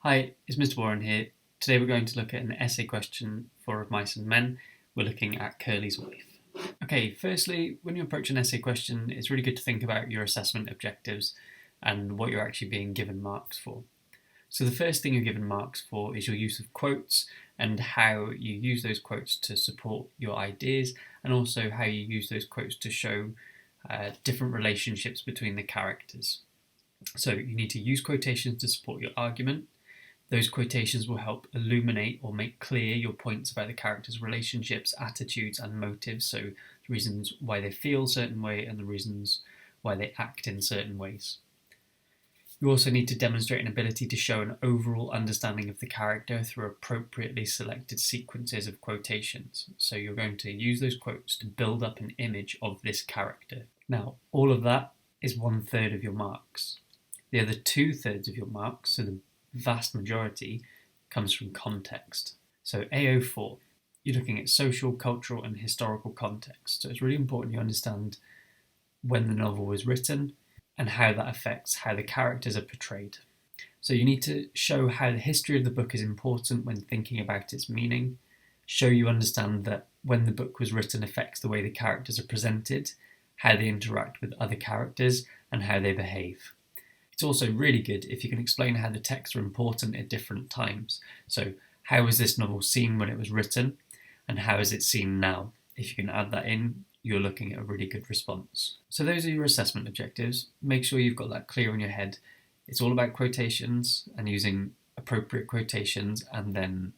Hi, it's Mr. Warren here. Today we're going to look at an essay question for Of Mice and Men. We're looking at Curley's wife. Okay, firstly, when you approach an essay question, it's really good to think about your assessment objectives and what you're actually being given marks for. So the first thing you're given marks for is your use of quotes and how you use those quotes to support your ideas, and also how you use those quotes to show different relationships between the characters. So you need to use quotations to support your argument. Those quotations will help illuminate or make clear your points about the characters' relationships, attitudes, and motives. So the reasons why they feel a certain way and the reasons why they act in certain ways. You also need to demonstrate an ability to show an overall understanding of the character through appropriately selected sequences of quotations. So you're going to use those quotes to build up an image of this character. Now, all of that is 1/3 of your marks. The other 2/3 of your marks, so the vast majority, comes from context. So AO4, you're looking at social, cultural, and historical context. So it's really important you understand when the novel was written and how that affects how the characters are portrayed. So you need to show how the history of the book is important when thinking about its meaning, show you understand that when the book was written affects the way the characters are presented, how they interact with other characters, and how they behave. It's also really good if you can explain how the texts are important at different times. So how was this novel seen when it was written, and how is it seen now? If you can add that in, you're looking at a really good response. So those are your assessment objectives. Make sure you've got that clear in your head. It's all about quotations and using appropriate quotations, and then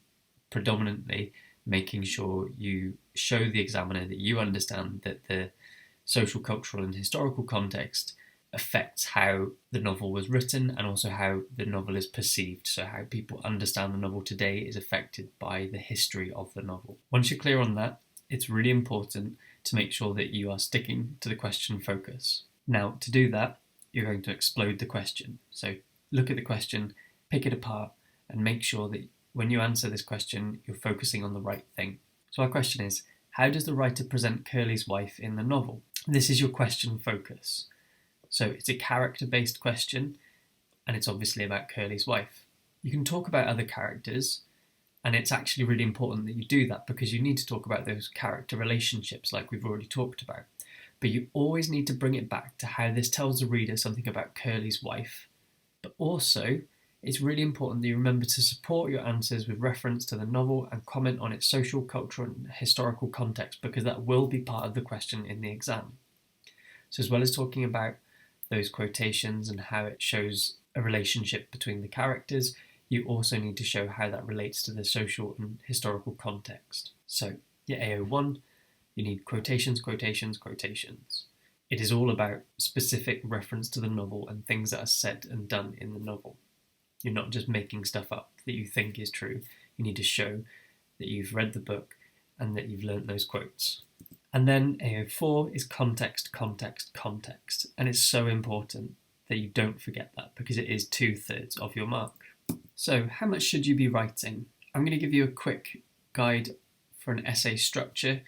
predominantly making sure you show the examiner that you understand that the social, cultural, and historical context affects how the novel was written and also how the novel is perceived. So how people understand the novel today is affected by the history of the novel. Once you're clear on that, it's really important to make sure that you are sticking to the question focus. Now, to do that, you're going to explode the question. So look at the question, pick it apart, and make sure that when you answer this question, you're focusing on the right thing. So our question is, how does the writer present Curley's wife in the novel? This is your question focus. So it's a character-based question, and it's obviously about Curley's wife. You can talk about other characters, and it's actually really important that you do that because you need to talk about those character relationships like we've already talked about. But you always need to bring it back to how this tells the reader something about Curley's wife. But also, it's really important that you remember to support your answers with reference to the novel and comment on its social, cultural, and historical context, because that will be part of the question in the exam. So as well as talking about those quotations and how it shows a relationship between the characters, you also need to show how that relates to the social and historical context. So your AO1, you need quotations, quotations, quotations. It is all about specific reference to the novel and things that are said and done in the novel. You're not just making stuff up that you think is true. You need to show that you've read the book and that you've learnt those quotes. And then AO4 is context, context, context. And it's so important that you don't forget that because it is 2/3 of your mark. So how much should you be writing? I'm going to give you a quick guide for an essay structure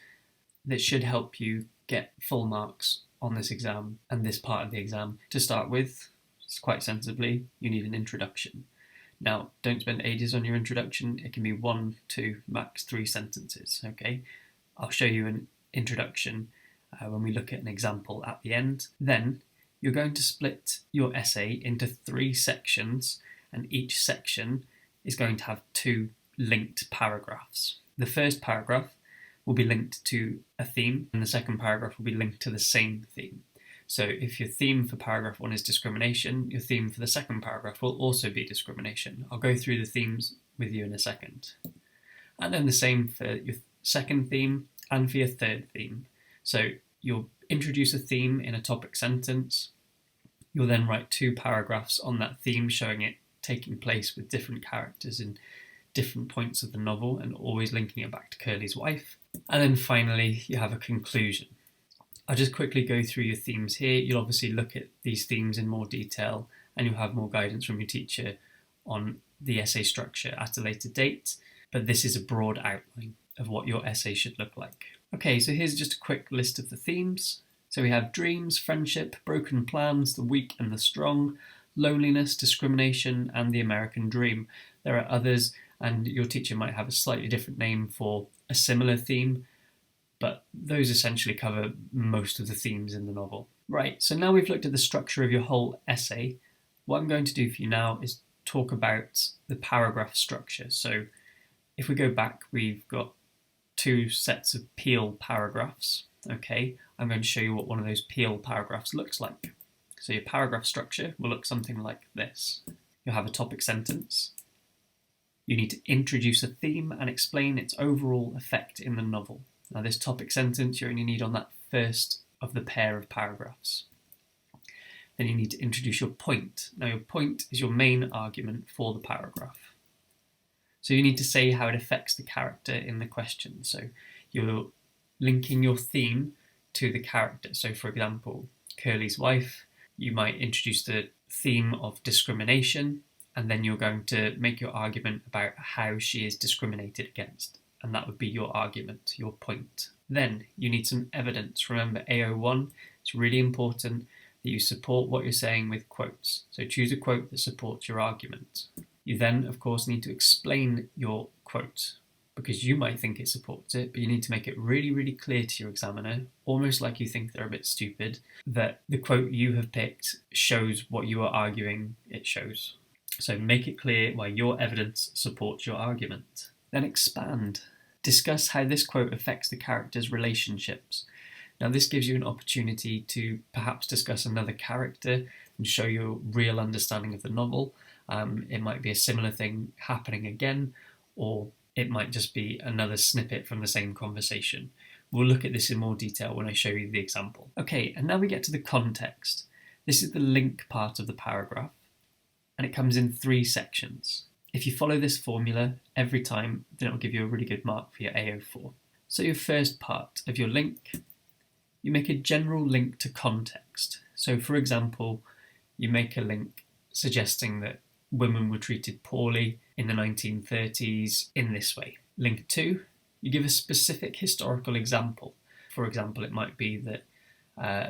that should help you get full marks on this exam and this part of the exam. To start with, quite sensibly, you need an introduction. Now, don't spend ages on your introduction. It can be 1, 2, max 3 sentences, okay? I'll show you an introduction when we look at an example at the end. Then you're going to split your essay into 3 sections, and each section is going to have 2 linked paragraphs. The first paragraph will be linked to a theme, and the second paragraph will be linked to the same theme. So if your theme for paragraph 1 is discrimination, your theme for the second paragraph will also be discrimination. I'll go through the themes with you in a second. And then the same for your second theme and for your third theme. So you'll introduce a theme in a topic sentence. You'll then write 2 paragraphs on that theme, showing it taking place with different characters in different points of the novel and always linking it back to Curley's wife. And then finally, you have a conclusion. I'll just quickly go through your themes here. You'll obviously look at these themes in more detail and you'll have more guidance from your teacher on the essay structure at a later date. But this is a broad outline of what your essay should look like. Okay, so here's just a quick list of the themes. So we have dreams, friendship, broken plans, the weak and the strong, loneliness, discrimination, and the American dream. There are others, and your teacher might have a slightly different name for a similar theme, but those essentially cover most of the themes in the novel. Right, so now we've looked at the structure of your whole essay. What I'm going to do for you now is talk about the paragraph structure. So if we go back, we've got two sets of Peel paragraphs. Okay, I'm going to show you what one of those Peel paragraphs looks like. So your paragraph structure will look something like this. You'll have a topic sentence. You need to introduce a theme and explain its overall effect in the novel. Now this topic sentence you only need on that first of the pair of paragraphs. Then you need to introduce your point. Now your point is your main argument for the paragraph. So you need to say how it affects the character in the question. So you're linking your theme to the character. So for example, Curley's wife, you might introduce the theme of discrimination, and then you're going to make your argument about how she is discriminated against. And that would be your argument, your point. Then you need some evidence. Remember AO1, it's really important that you support what you're saying with quotes. So choose a quote that supports your argument. You then, of course, need to explain your quote, because you might think it supports it, but you need to make it really, really clear to your examiner, almost like you think they're a bit stupid, that the quote you have picked shows what you are arguing it shows. So make it clear why your evidence supports your argument. Then expand. Discuss how this quote affects the characters' relationships. Now this gives you an opportunity to perhaps discuss another character and show your real understanding of the novel. It might be a similar thing happening again, or it might just be another snippet from the same conversation. We'll look at this in more detail when I show you the example. Okay, and now we get to the context. This is the link part of the paragraph, and it comes in 3 sections. If you follow this formula every time, then it will give you a really good mark for your AO4. So your first part of your link, you make a general link to context. So for example, you make a link suggesting that women were treated poorly in the 1930s in this way. Link 2, you give a specific historical example. For example, it might be that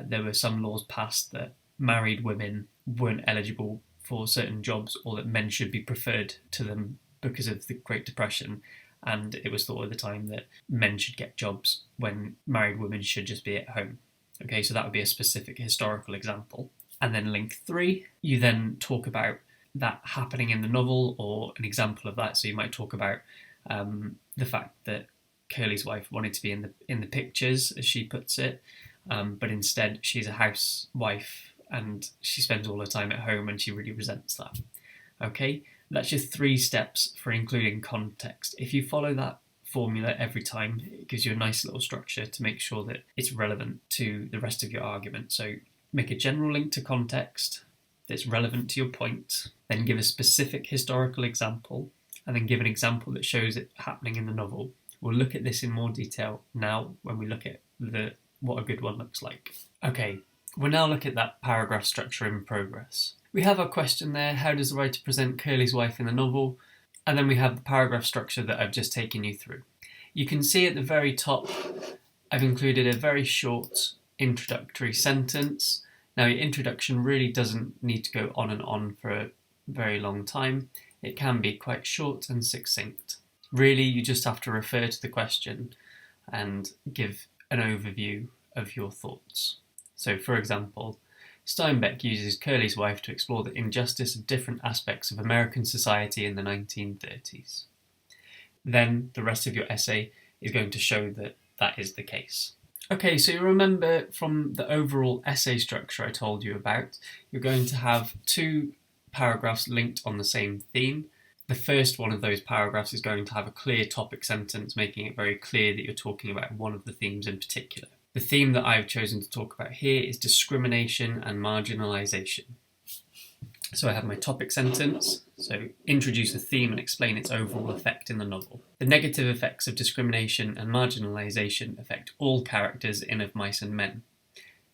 there were some laws passed that married women weren't eligible for certain jobs, or that men should be preferred to them because of the Great Depression, and it was thought at the time that men should get jobs when married women should just be at home. Okay, so that would be a specific historical example. And then link 3, you then talk about that happening in the novel, or an example of that. So you might talk about the fact that Curley's wife wanted to be in the pictures, as she puts it, but instead she's a housewife and she spends all her time at home and she really resents that. Okay, that's your 3 steps for including context. If you follow that formula every time, it gives you a nice little structure to make sure that it's relevant to the rest of your argument. So make a general link to context that's relevant to your point, then give a specific historical example, and then give an example that shows it happening in the novel. We'll look at this in more detail now when we look at what a good one looks like. Okay, we'll now look at that paragraph structure in progress. We have our question there, how does the writer present Curley's wife in the novel? And then we have the paragraph structure that I've just taken you through. You can see at the very top, I've included a very short introductory sentence. Now your introduction really doesn't need to go on and on for a very long time. It can be quite short and succinct. Really, you just have to refer to the question and give an overview of your thoughts. So for example, Steinbeck uses Curley's wife to explore the injustice of different aspects of American society in the 1930s. Then the rest of your essay is going to show that that is the case. Okay, so you remember from the overall essay structure I told you about, you're going to have 2 paragraphs linked on the same theme. The first one of those paragraphs is going to have a clear topic sentence, making it very clear that you're talking about one of the themes in particular. The theme that I've chosen to talk about here is discrimination and marginalisation. So I have my topic sentence, so introduce a theme and explain its overall effect in the novel. The negative effects of discrimination and marginalisation affect all characters in Of Mice and Men.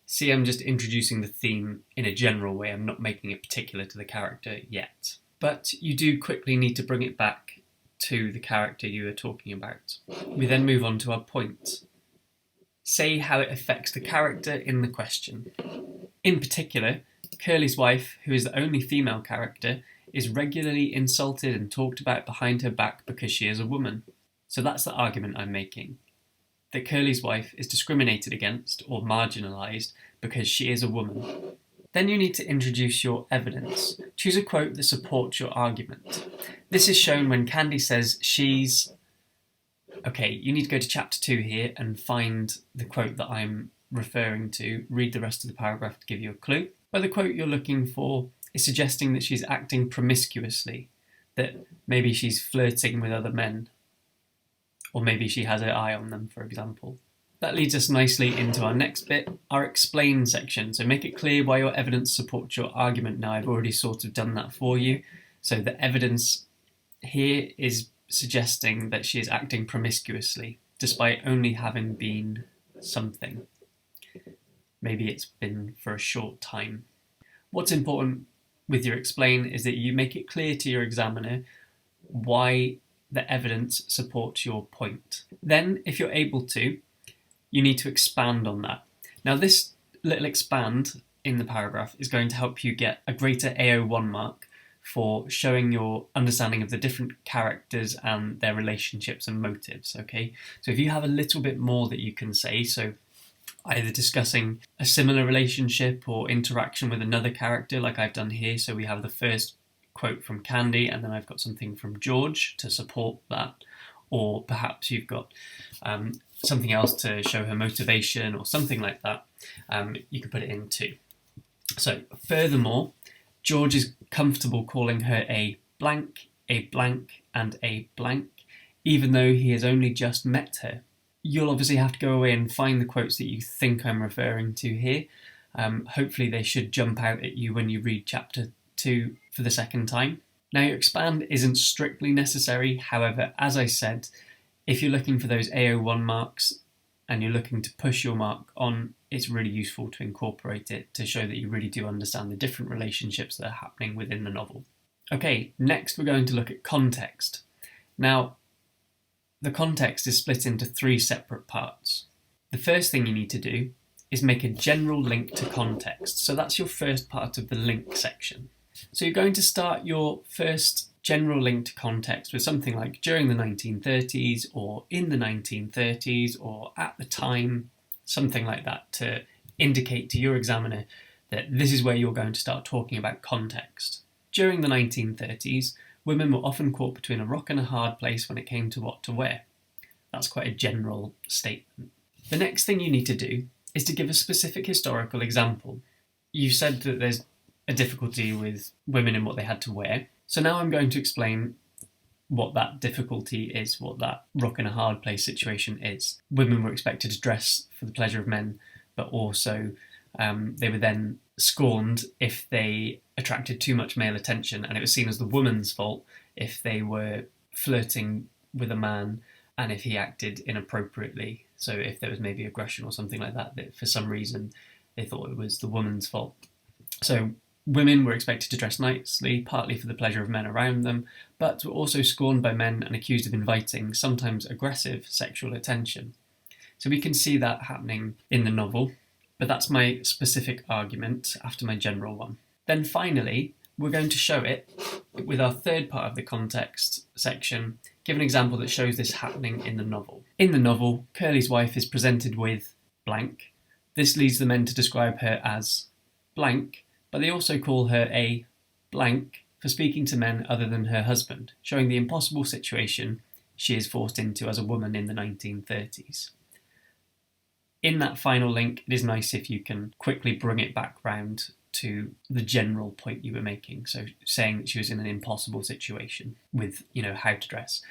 See, I'm just introducing the theme in a general way, I'm not making it particular to the character yet. But you do quickly need to bring it back to the character you are talking about. We then move on to our point. Say how it affects the character in the question. In particular, Curley's wife, who is the only female character, is regularly insulted and talked about behind her back because she is a woman. So that's the argument I'm making. That Curley's wife is discriminated against or marginalised because she is a woman. Then you need to introduce your evidence. Choose a quote that supports your argument. This is shown when Candy says she's... Okay, you need to go to chapter 2 here and find the quote that I'm referring to. Read the rest of the paragraph to give you a clue. But the quote you're looking for is suggesting that she's acting promiscuously, that maybe she's flirting with other men, or maybe she has her eye on them, for example. That leads us nicely into our next bit, our explain section. So make it clear why your evidence supports your argument. Now, I've already sort of done that for you. So the evidence here is suggesting that she is acting promiscuously, despite only having been something. Maybe it's been for a short time. What's important with your explain is that you make it clear to your examiner why the evidence supports your point. Then, if you're able to, you need to expand on that. Now, this little expand in the paragraph is going to help you get a greater AO1 mark for showing your understanding of the different characters and their relationships and motives, okay? So if you have a little bit more that you can say, so either discussing a similar relationship or interaction with another character like I've done here, so we have the first quote from Candy and then I've got something from George to support that, or perhaps you've got something else to show her motivation or something like that, you could put it in too. So furthermore, George is comfortable calling her a blank, and a blank, even though he has only just met her. You'll obviously have to go away and find the quotes that you think I'm referring to here. Hopefully they should jump out at you when you read chapter 2 for the second time. Now, your expand isn't strictly necessary. However, as I said, if you're looking for those AO1 marks and you're looking to push your mark on, it's really useful to incorporate it to show that you really do understand the different relationships that are happening within the novel. Okay, next we're going to look at context. Now, the context is split into 3 separate parts. The first thing you need to do is make a general link to context. So that's your first part of the link section. So you're going to start your first general link to context with something like during the 1930s or in the 1930s or at the time, something like that, to indicate to your examiner that this is where you're going to start talking about context. During the 1930s, women were often caught between a rock and a hard place when it came to what to wear. That's quite a general statement. The next thing you need to do is to give a specific historical example. You said that there's a difficulty with women and what they had to wear. So now I'm going to explain what that difficulty is, what that rock and a hard place situation is. Women were expected to dress for the pleasure of men, but also they were then scorned if they attracted too much male attention, and it was seen as the woman's fault if they were flirting with a man and if he acted inappropriately. So if there was maybe aggression or something like that, that for some reason they thought it was the woman's fault. So women were expected to dress nicely, partly for the pleasure of men around them, but were also scorned by men and accused of inviting, sometimes aggressive, sexual attention. So we can see that happening in the novel, but that's my specific argument after my general one. Then finally, we're going to show it with our third part of the context section, give an example that shows this happening in the novel. In the novel, Curley's wife is presented with blank. This leads the men to describe her as blank, but they also call her a blank for speaking to men other than her husband, showing the impossible situation she is forced into as a woman in the 1930s. In that final link, it is nice if you can quickly bring it back round to the general point you were making. So saying that she was in an impossible situation with, how to dress.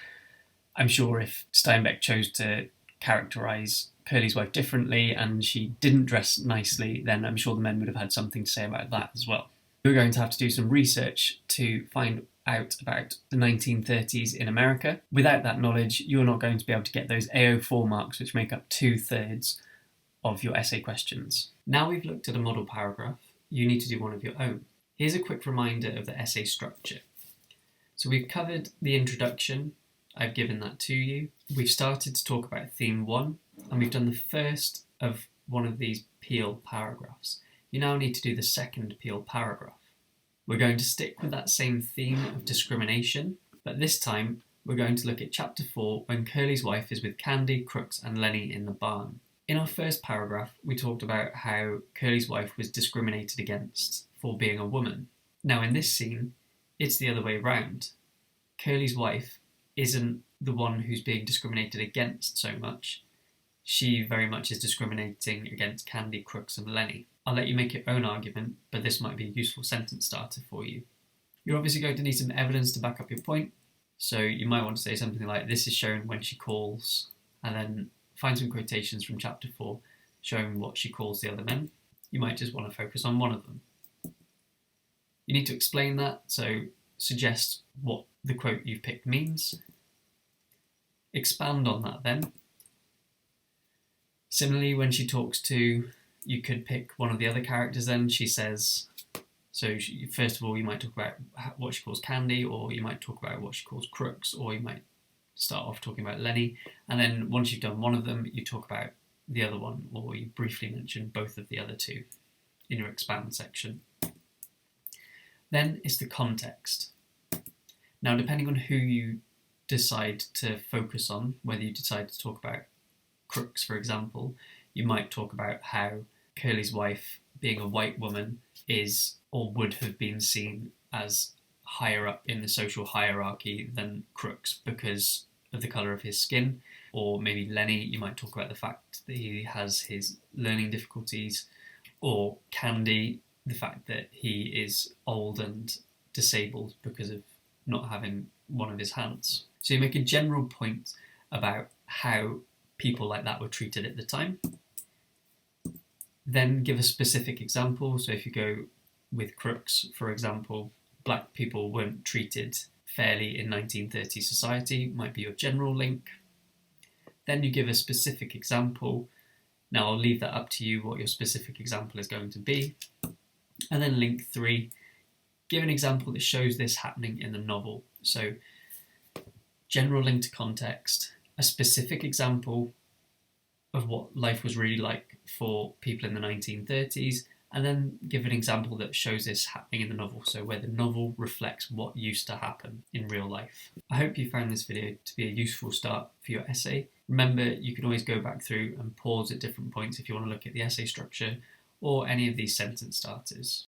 I'm sure if Steinbeck chose to characterise Curley's wife differently and she didn't dress nicely, then I'm sure the men would have had something to say about that as well. We're going to have to do some research to find out about the 1930s in America. Without that knowledge, you're not going to be able to get those AO4 marks, which make up 2/3 of your essay questions. Now we've looked at a model paragraph, you need to do one of your own. Here's a quick reminder of the essay structure. So we've covered the introduction, I've given that to you. We've started to talk about theme 1, and we've done the first of one of these Peel paragraphs. You now need to do the second Peel paragraph. We're going to stick with that same theme of discrimination, but this time we're going to look at chapter 4 when Curly's wife is with Candy, Crooks and Lenny in the barn. In our first paragraph, we talked about how Curly's wife was discriminated against for being a woman. Now in this scene, it's the other way round. Curly's wife isn't the one who's being discriminated against so much. She very much is discriminating against Candy, Crooks and Lenny. I'll let you make your own argument, but this might be a useful sentence starter for you. You're obviously going to need some evidence to back up your point, so you might want to say something like, this is shown when she calls, and then find some quotations from chapter 4 showing what she calls the other men. You might just want to focus on one of them. You need to explain that, so suggest what the quote you've picked means. Expand on that then. Similarly, when she talks to, you could pick one of the other characters then. She says, so first of all, you might talk about what she calls Candy, or you might talk about what she calls Crooks, or you might start off talking about Lenny. And then once you've done one of them, you talk about the other one, or you briefly mention both of the other two in your expand section. Then is the context. Now, depending on who you decide to focus on, whether you decide to talk about Crooks, for example, you might talk about how Curly's wife, being a white woman, is or would have been seen as higher up in the social hierarchy than Crooks because of the colour of his skin. Or maybe Lenny, you might talk about the fact that he has his learning difficulties. Or Candy, the fact that he is old and disabled because of not having one of his hands. So you make a general point about how people like that were treated at the time. Then give a specific example. So if you go with Crooks, for example, black people weren't treated fairly in 1930s society, might be your general link. Then you give a specific example. Now I'll leave that up to you what your specific example is going to be. And then link 3, give an example that shows this happening in the novel. So general link to context, a specific example of what life was really like for people in the 1930s, and then give an example that shows this happening in the novel, so where the novel reflects what used to happen in real life. I hope you found this video to be a useful start for your essay. Remember, you can always go back through and pause at different points if you want to look at the essay structure or any of these sentence starters.